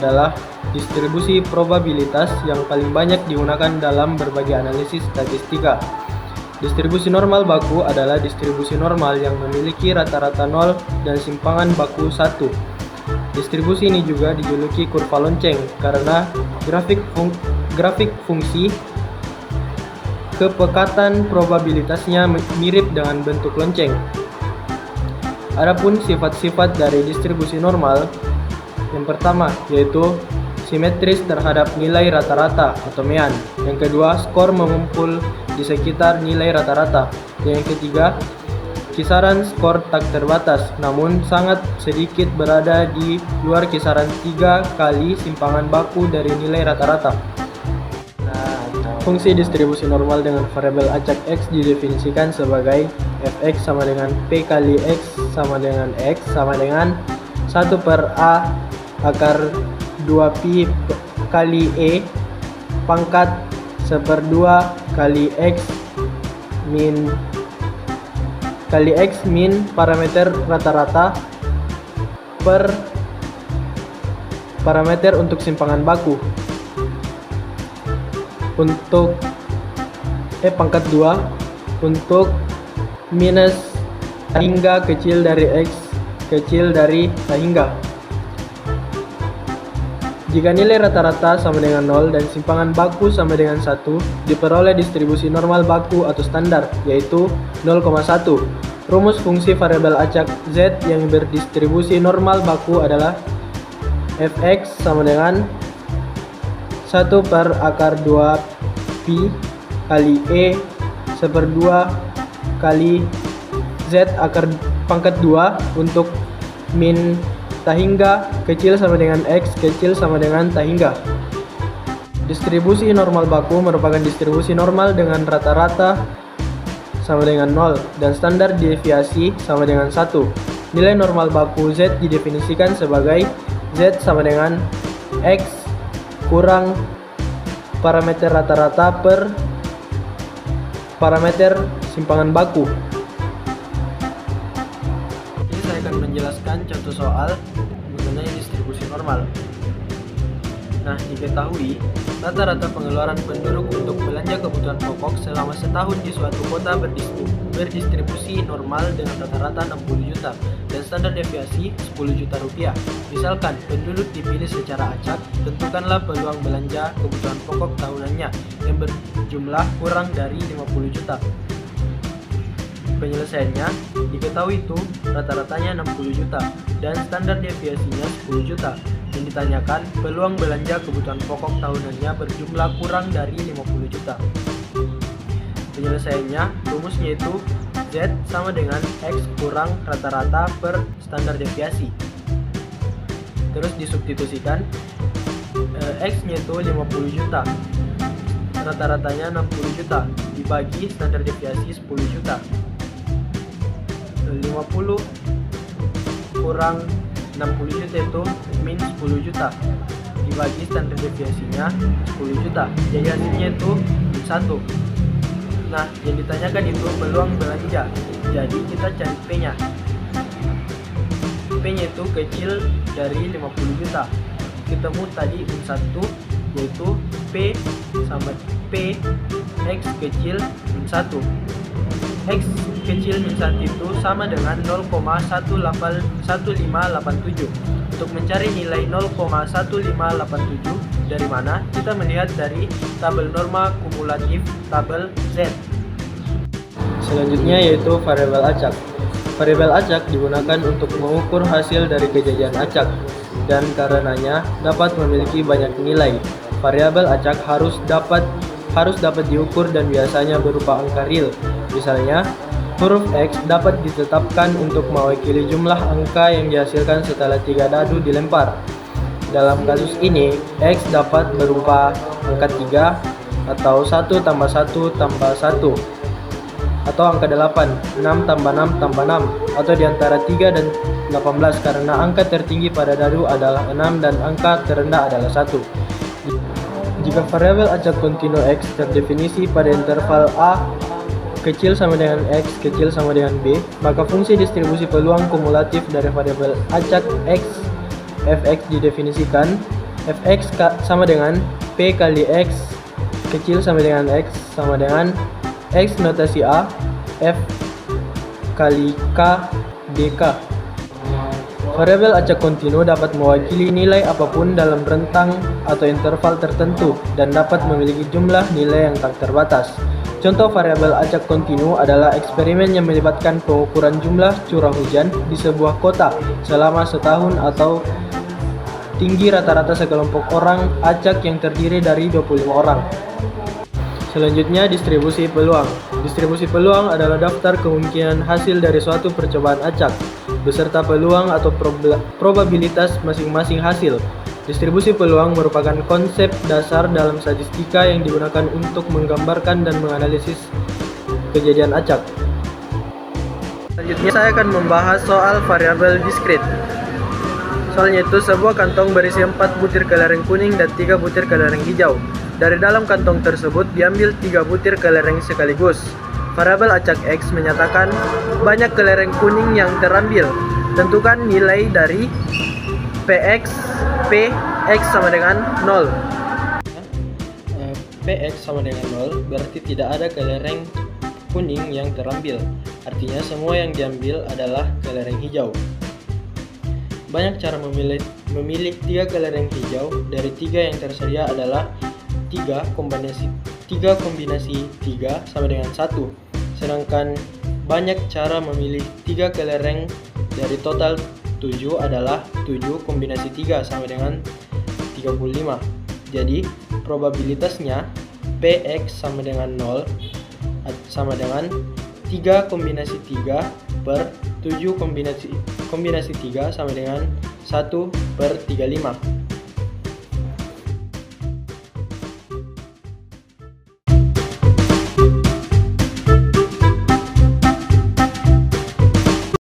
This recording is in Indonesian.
adalah distribusi probabilitas yang paling banyak digunakan dalam berbagai analisis statistika. Distribusi normal baku adalah distribusi normal yang memiliki rata-rata 0 dan simpangan baku 1. Distribusi ini juga dijuluki kurva lonceng karena grafik fungsi kepekatan probabilitasnya mirip dengan bentuk lonceng. Adapun sifat-sifat dari distribusi normal, yang pertama yaitu simetris terhadap nilai rata-rata atau mean. Yang kedua, skor mengumpul di sekitar nilai rata-rata. Dan yang ketiga, kisaran skor tak terbatas, namun sangat sedikit berada di luar kisaran 3 kali simpangan baku dari nilai rata-rata. Fungsi distribusi normal dengan variabel acak x didefinisikan sebagai fx sama dengan p kali x sama dengan x sama dengan 1 per a akar 2pi kali e pangkat 1/2 kali x min parameter rata-rata per parameter untuk simpangan baku. Untuk pangkat 2 untuk minus hingga kecil dari x kecil dari hingga. Jika nilai rata-rata sama dengan 0 dan simpangan baku sama dengan 1, diperoleh distribusi normal baku atau standar, yaitu 0,1. Rumus fungsi variabel acak z yang berdistribusi normal baku adalah fx sama dengan 1 per akar 2pi kali e 1/2 kali z akar pangkat 2 untuk min tahingga kecil sama dengan x kecil sama dengan tahingga. Distribusi normal baku merupakan distribusi normal dengan rata-rata sama dengan 0 dan standar deviasi sama dengan 1. Nilai normal baku z didefinisikan sebagai z sama dengan x kurang parameter rata-rata per parameter simpangan baku. Ini saya akan menjelaskan contoh soal mengenai distribusi normal. Nah, diketahui rata-rata pengeluaran penduduk untuk belanja kebutuhan pokok selama setahun di suatu kota berdistribusi normal dengan rata-rata 60 juta dan standar deviasi 10 juta rupiah. Misalkan penduduk dipilih secara acak, tentukanlah peluang belanja kebutuhan pokok tahunannya yang berjumlah kurang dari 50 juta. Penyelesaiannya diketahui itu rata-ratanya 60 juta dan standar deviasinya 10 juta. Yang ditanyakan peluang belanja kebutuhan pokok tahunannya berjumlah kurang dari 50 juta. Penyelesaiannya rumusnya itu z sama dengan x kurang rata-rata per standar deviasi. Terus disubstitusikan x nya itu 50 juta, rata-ratanya 60 juta dibagi standar deviasi 10 juta. 50 kurang 60 juta itu min 10 juta dibagi standar deviasinya 10 juta, jadi hasilnya itu 1. Nah, yang ditanyakan itu peluang belanja, jadi kita cari P nya. P nya itu kecil dari 50 juta. Ketemu tadi min 1 yaitu P sama P x kecil min 1. X kecil min 1 itu sama dengan 0,1587. Untuk mencari nilai 0,1587 dari mana? Kita melihat dari tabel norma kumulatif tabel Z. Selanjutnya yaitu variabel acak. Variabel acak digunakan untuk mengukur hasil dari kejadian acak dan karenanya dapat memiliki banyak nilai. Variabel acak harus dapat diukur dan biasanya berupa angka real. Misalnya, huruf X dapat ditetapkan untuk mewakili jumlah angka yang dihasilkan setelah 3 dadu dilempar. Dalam kasus ini, X dapat berupa angka 3 atau 1 tambah 1 tambah 1 atau angka 8, 6 tambah 6 tambah 6 atau diantara 3 dan 18 karena angka tertinggi pada dadu adalah 6 dan angka terendah adalah 1. Jika variabel acak kontinu X terdefinisi pada interval A kecil sama dengan X kecil sama dengan B, maka fungsi distribusi peluang kumulatif dari variabel acak X fx didefinisikan Fx sama dengan P kali X kecil sama dengan X sama dengan X notasi A, F kali K dk. Variabel acak kontinu dapat mewakili nilai apapun dalam rentang atau interval tertentu dan dapat memiliki jumlah nilai yang tak terbatas. Contoh variabel acak kontinu adalah eksperimen yang melibatkan pengukuran jumlah curah hujan di sebuah kota selama setahun atau tinggi rata-rata sekelompok orang acak yang terdiri dari 25 orang. Selanjutnya, distribusi peluang. Distribusi peluang adalah daftar kemungkinan hasil dari suatu percobaan acak, beserta peluang atau probabilitas masing-masing hasil. Distribusi peluang merupakan konsep dasar dalam statistika yang digunakan untuk menggambarkan dan menganalisis kejadian acak. Selanjutnya, saya akan membahas soal variabel diskrit. Soalnya itu, sebuah kantong berisi 4 butir kelereng kuning dan 3 butir kelereng hijau. Dari dalam kantong tersebut diambil 3 butir kelereng sekaligus. Variabel acak X menyatakan banyak kelereng kuning yang terambil. Tentukan nilai dari Px sama dengan 0. Px sama dengan 0 berarti tidak ada kelereng kuning yang terambil. Artinya semua yang diambil adalah kelereng hijau. Banyak cara memilih 3 kelereng hijau. Dari 3 yang tersedia adalah 3 kombinasi 3 sama dengan 1. Sedangkan banyak cara memilih 3 kelereng dari total 7 adalah 7 kombinasi 3 sama dengan 35. Jadi probabilitasnya Px sama dengan 0 sama dengan 3 kombinasi 3 per 7 kombinasi 3 sama dengan 1/35.